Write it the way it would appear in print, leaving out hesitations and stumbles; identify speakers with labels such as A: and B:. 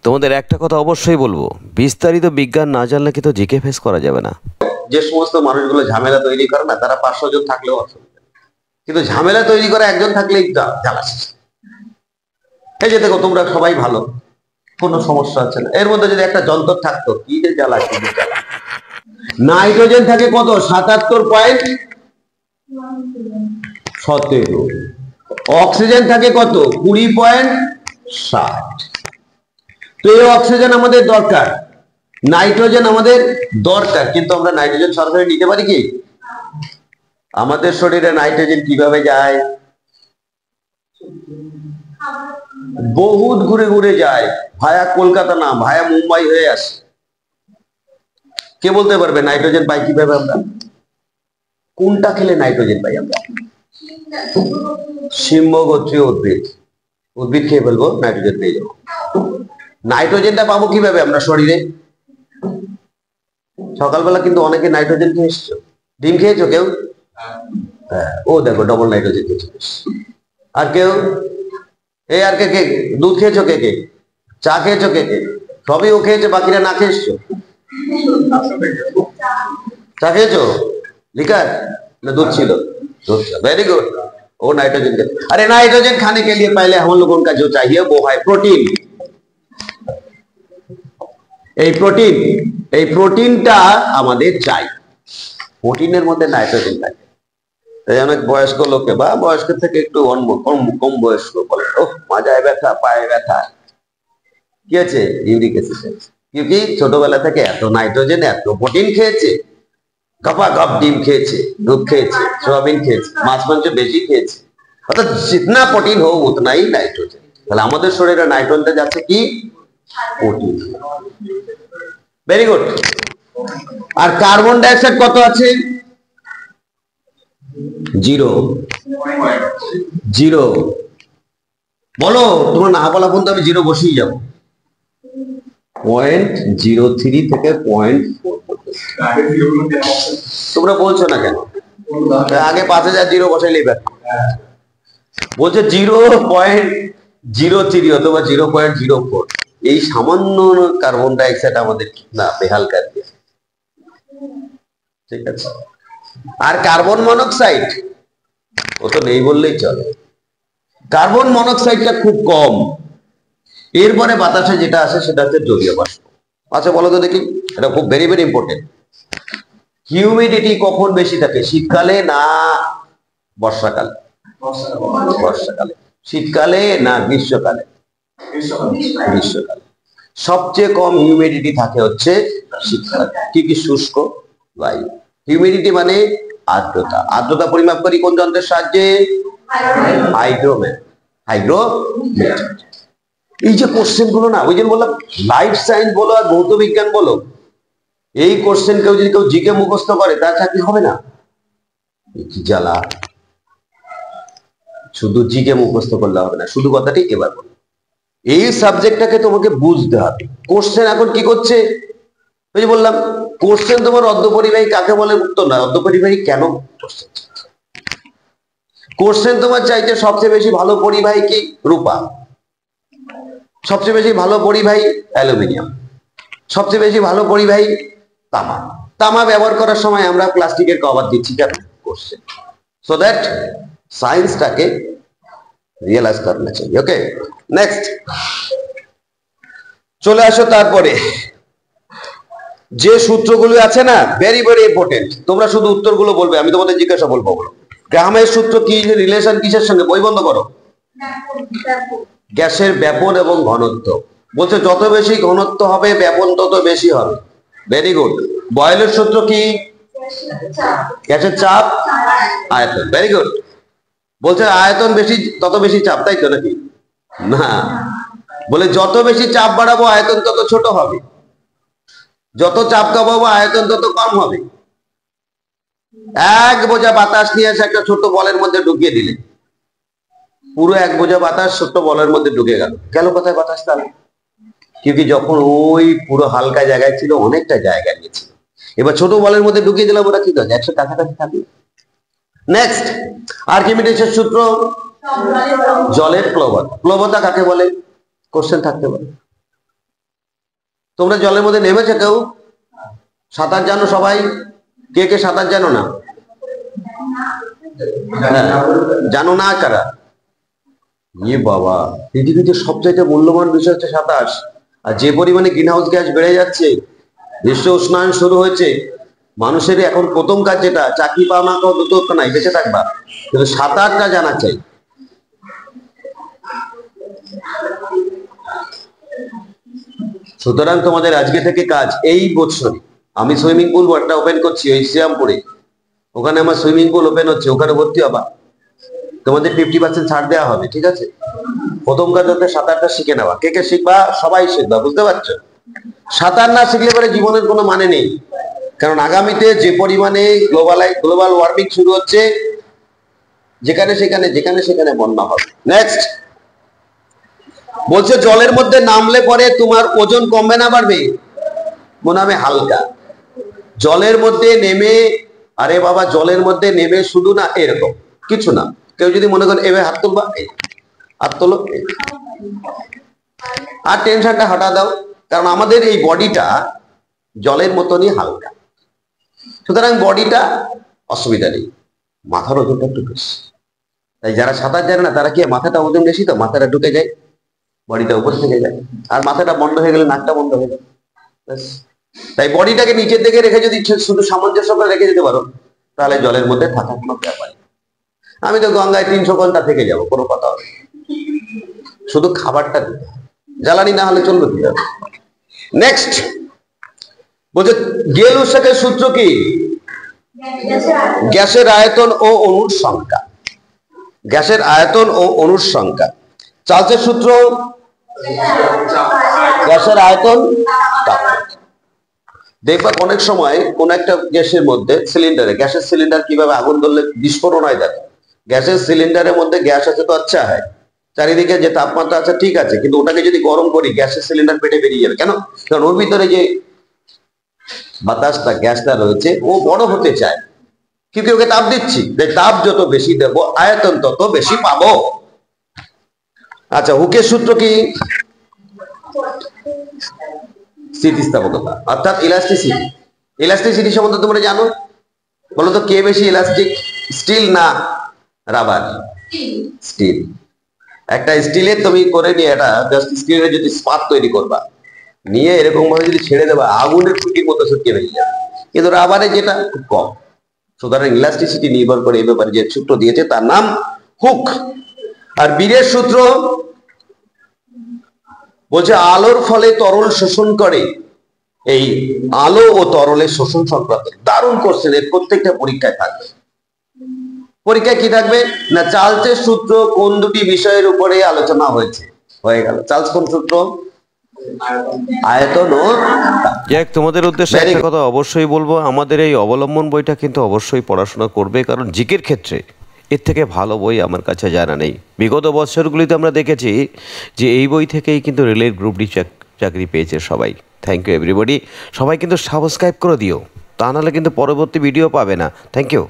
A: তোমাদের একটা কথা অবশ্যই বলবো, বিস্তারিত বিজ্ঞান না জানলে কিন্তু জিকে ফেস করা যাবে না।
B: যে সমস্ত মানুষগুলো ঝামেলা তৈরি করে না, তারা 500 জন থাকলেও অসুবিধা, কিন্তু ঝামেলা তৈরি করে একজন থাকলেই জ্বালা। এই যে দেখো, তোমরা সবাই ভালো, কোনো সমস্যা আছে না, এর মধ্যে যদি একটা যন্ত্র থাকতো, কি যে জ্বালা, কি যে জ্বালা। নাইট্রোজেন থাকে কত? 77.17। অক্সিজেন থাকে কত? 20.60। তো এই অক্সিজেন আমাদের দরকার, নাইট্রোজেন আমাদের দরকার, কিন্তু আমরা নাইট্রোজেন সরাসরি নিতে পারি কি? আমাদের শরীরে নাইট্রোজেন কিভাবে যায়? বহুত ঘুরে ঘুরে যায়, ভায়া কলকাতা না, ভায়া মুম্বাই হয়ে আসে। কে বলতে পারবে নাইট্রোজেন পাই কিভাবে আমরা? কোনটা খেলে নাইট্রোজেন পাই আমরা? সিম্বগোত্রীয় উদ্ভিদ, উদ্ভিদ খেয়ে ফেলবো, নাইট্রোজেন পেয়ে যাবো। নাইট্রোজেনটা পাবো কিভাবে আমরা শরীরে? সকালবেলা কিন্তু অনেকে নাইট্রোজেন খেয়ে এসছো। ডিম খেয়েছো কেউ? হ্যাঁ, ও দেখো ডবল নাইট্রোজেন খেয়েছো। আর কেউ? এই আর কে কে দুধ খেয়েছো? কে কে চা খেয়েছো? কে কে? সবই ও খেয়েছে, বাকিরা না খেয়ে এসছো। চা খেয়েছো? লিকার ना दूध ছিল? दूध। Very good. वो नाइट्रोजन के, अरे नाइट्रोजन खाने के लिए पहले हम लोगों का जो चाहिए वो है प्रोटीन। এই প্রোটিন, এই প্রোটিনটা আমাদের চাই। প্রোটিনের মধ্যে নাইট্রোজেন থাকে। তাই অনেক বয়স্ক লোকে বা বয়স্ক থেকে একটু কম বয়স্ক বলে, ও মাজায় ব্যথা, পায়ে ব্যথা, কি আছে? Uric acid. क्योंकि ছোটবেলা থেকে এত নাইট্রোজেন, এত প্রোটিন খেয়েছে, गपा गप ডিম খেয়েছে, দুধ খেয়েছে, সোয়াবিন খেয়েছে, মাছ মাংস বেশি খেয়েছে, অর্থাৎ जितना प्रोटीन हो उतना ही नाइट्रोजन। তাহলে আমাদের শরীরে নাইট্রোজেনটা যাচ্ছে কি? প্রোটিন। Very good. আর কার্বন ডাই অক্সাইড কত আছে? 0। 0 বলো, তোমার না বলা পর্যন্ত আমি 0 বসিয়ে যাবো। 0.03 থেকে 0.4। তোমরা বলছো না কেন? আগে 5000 জিরো বসাইলে বলছে 0.03 অথবা 0.04। এই সামান্য কার্বন ডাই অক্সাইড আমাদের না বেহাল করে দিয়ে, ঠিক আছে। আর কার্বন মনোক্সাইড ও তো নেই বললেই চলে। কার্বন মনোক্সাইডটা খুব কম। এরপরে বাতাসে যেটা আসে সেটা হচ্ছে জলীয় বাষ্প। আচ্ছা বলো তো দেখি, এটা খুব ভেরি ভেরি ইম্পর্টেন্ট। হিউমিডিটি কখন বেশি থাকে, শীতকালে না বর্ষাকালে? বর্ষাকালে। শীতকালে না গ্রীষ্মকালে? গ্রীষ্মকালে। সবচেয়ে কম হিউমিডিটি থাকে হচ্ছে শীতকালে। কি শুষ্ক বায়ু। হিউমিডিটি মানে আর্দ্রতা। আর্দ্রতা পরিমাপ করি কোন যন্ত্রের সাহায্যে? হাইগ্রোমিটার। এই যে কোশ্চেন গুলো না, ওই জন্য বললাম লাইফ সায়েন্স বলো আর ভৌত বিজ্ঞান বলো, এই কোশ্চেন কেউ যদি কেউ জিকে মুখস্থ করে তার চাকরি হবে না। কি জ্বালা। শুধু জিকে মুখস্থ করলে হবে না, শুধু কথাটি এবার বলো, এই সাবজেক্টটাকে তোমাকে বুঝতে হবে। কোশ্চেন এখন কি করছে? ওই যে বললাম, কোশ্চেন তোমার অর্ধপরিবাহী কাকে বলে উত্তর নয়, অর্ধপরিবাহী কেন কোশ্চেন। কোশ্চেন তোমার চাইছে সবচেয়ে বেশি ভালো পরিবাহী কি? রূপা। সবচেয়ে বেশি ভালো পরিবাহী অ্যালুমিনিয়াম। সবচেয়ে বেশি ভালো পরিবাহী তামা। তামা ব্যবহার করার সময় আমরা প্লাস্টিকের কভার দিচ্ছি কেন? কোশ্চেন। সো দ্যাট সায়েন্সটাকে রিয়েলাইজ করতে চাই। ওকে, নেক্সট চলে আসো। তারপরে যে সূত্রগুলো আছে না, ভেরি ভেরি ইম্পর্টেন্ট। তোমরা শুধু উত্তরগুলো বলবে, আমি তোমাদের জিজ্ঞাসা বলবো। গ্রামের সূত্র কি, রিলেশন কিসের সঙ্গে? বই বন্ধ করো। গ্যাসের ব্যাপন এবং ঘনত্ব। বলছে যত বেশি ঘনত্ব হবে ব্যাপন তত বেশি হবে। Very good. বয়েলের সূত্র কি? গ্যাসের চাপ আয়তন। Very good. বলছে আয়তন বেশি তত বেশি চাপ, তাই তো নাকি? না, বলে যত বেশি চাপ বাড়াবো আয়তন তত ছোট হবে, যত চাপ কমাবো আয়তন তত কম হবে। এক বোঝা বাতাস নিয়ে এসে একটা ছোট্ট বলের মধ্যে ঢুকিয়ে দিলে, পুরো এক বোঝা বাতাস ছোট্ট বলের মধ্যে ঢুকে গেল। গেল কোথায় বাতাস তাহলে? কিন্তু যখন ওই পুরো হালকা জায়গায় ছিল, অনেকটা জায়গা নিয়েছিল, এবার ছোট বলের মধ্যে ঢুকিয়ে দিলাম, ওরা কি করে 100 কাছাকাছি থাকবে। নেক্সট, আর্কিমিডিসের সূত্র জলের প্লবতা। প্লবতা কাকে বলে? কোশ্চেন থাকতে পারে। তোমরা জলের মধ্যে নেমেছো কেউ? সাঁতার জানো সবাই? কে কে সাঁতার জানো না? হ্যাঁ, জানো না কারা? ইয়ে বাবা, পৃথিবীতে সবচাইতে মূল্যবান বিষয় হচ্ছে সাঁতার। আর যে পরিমাণে গ্রিন হাউস গ্যাস বেড়ে যাচ্ছে, বিশ্ব উষ্ণায়ন শুরু হয়েছে, মানুষের এখন প্রথম কাজ যেটা, চাকরি পাও না পাও দুটো নাই, বেঁচে থাকবা, কিন্তু সাঁতারটা জানা চাই। সুতরাং তোমাদের আজকে থেকে কাজ, এই বছর আমি সুইমিং পুল একটা ওপেন করছি ওই শ্রীরামপুরে, ওখানে আমার সুইমিং পুল ওপেন হচ্ছে, ওখানে ভর্তি হবা, তোমাদের 50% ছাড় দেওয়া হবে, ঠিক আছে? প্রথম কাজ হচ্ছে সাঁতারটা শিখে নেওয়া। কে কে শিখবা? সবাই শিখবা, বুঝতে পারছো? সাঁতার না শিখলে পরে জীবনের কোনো মানে নেই, কারণ আগামীতে যে পরিমাণে গ্লোবাল ওয়ার্মিং শুরু হচ্ছে, যেখানে সেখানে বন্যা হবে। নেক্সট বলছে জলের মধ্যে নামলে পরে তোমার ওজন কমবে না বাড়বে? মনে হবে হালকা। জলের মধ্যে নেমে, আরে বাবা জলের মধ্যে নেমে শুধু না এরকম কিছু না, কেউ যদি মনে করেন এভাবে হাত তুলবা, হাত তোলো, আর টেনশনটা হটা দাও, কারণ আমাদের এই বডিটা জলের মতনই হালকা। সুতরাং বডিটা অসুবিধা নেই, মাথার ওজনটা একটু বেশি। তাই যারা সাঁতার জানে না তারা কি মাথাটা ওজন বেশি, তো মাথাটা ঢুকে যায়, বডিটা উপর থেকে যায়, আর মাথাটা বন্ধ হয়ে গেলে নাকটা বন্ধ হয়ে যায়। তাই বডিটাকে নিচের দিকে রেখে যদি শুধু সামঞ্জস্য করে রেখে যেতে পারো, তাহলে জলের মধ্যে থাকা কোনো ব্যাপার। আমি তো গঙ্গায় 300 ঘন্টা থেকে যাব, কোনো কথা হবে, শুধু খাবারটা দিতে, জ্বালানি না হলে চলবে কি? নেক্সট বলছে গেল উৎসেকের সূত্র কি? গ্যাসের আয়তন ও অণুর সংখ্যা। গ্যাসের আয়তন ও অণুর সংখ্যা। চার্লসের সূত্র গ্যাসের আয়তন তাপ। দেখবা অনেক সময় কোন একটা গ্যাসের মধ্যে সিলিন্ডারে, গ্যাসের সিলিন্ডার কিভাবে আগুন ধরলে বিস্ফোরণ হয়, দেখো গ্যাসের সিলিন্ডারের মধ্যে গ্যাস আছে তো আচ্ছা হয়, চারিদিকে যে তাপমাত্রা আছে ঠিক আছে, কিন্তু ওটাকে যদি গরম করি গ্যাসের সিলিন্ডার পেটে বেরিয়ে যাবে। কেন? কারণ ওর ভিতরে যে বাতাসটা গ্যাসটা রয়েছে ও বড় হতে চায়, কিন্তু ওকে তাপ দিচ্ছি, তাপ যত বেশি দেবো আয়তন তত বেশি পাবো। আচ্ছা হুকের সূত্র কি? স্থিতিস্থাপকতা অর্থাৎ ইলাস্টিসিটি। ইলাস্টিসিটি সম্বন্ধে তোমরা জানো? বলো তো কে বেশি ইলাস্টিক, স্টিল না রাবার? স্টিল। একটা স্টিলের তুমি করে নিয়ে এটা জাস্ট স্টিলের যদি স্পাত তৈরি করবা, নিয়ে এরকম ভাবে যদি ছেড়ে দেবা আগুনের ফুটির মতো ছুটকে বেরিয়ে যাবে, কিন্তু রাবারে যেটা খুব কম। সুতরাং ইলাস্টিসিটি নির্ভর করে এই ব্যাপারে যে সূত্র দিয়েছে তার নাম হুক। আর বীরের সূত্র বলছে আলোর ফলে তরল শোষণ করে। এই আলো ও তরলের শোষণ সংক্রান্ত দারুণ কোশ্চেন, এর প্রত্যেকটা পরীক্ষায় থাকবে। পরীক্ষায় কি থাকবে না, চার্লসের সূত্র কোন দুটি বিষয়ের উপরে আলোচনা হয়েছে, হয়ে গেল। চার্লস কোন সূত্র? আয়তন ও
A: যাক, তোমাদের উদ্দেশ্যে একটা কথা অবশ্যই বলবো, আমাদের এই অবলম্বন বইটা কিন্তু অবশ্যই পড়াশোনা করবে, কারণ জিকের ক্ষেত্রে এর থেকে ভালো বই আমার কাছে জানা নেই। বিগত বছরগুলিতে আমরা দেখেছি যে এই বই থেকেই কিন্তু রেলের গ্রুপ ডি চাকরি পেয়েছে সবাই। Thank you everybody. সবাই কিন্তু সাবস্ক্রাইব করে দিও, তা নাহলে কিন্তু পরবর্তী ভিডিও পাবে না। Thank you.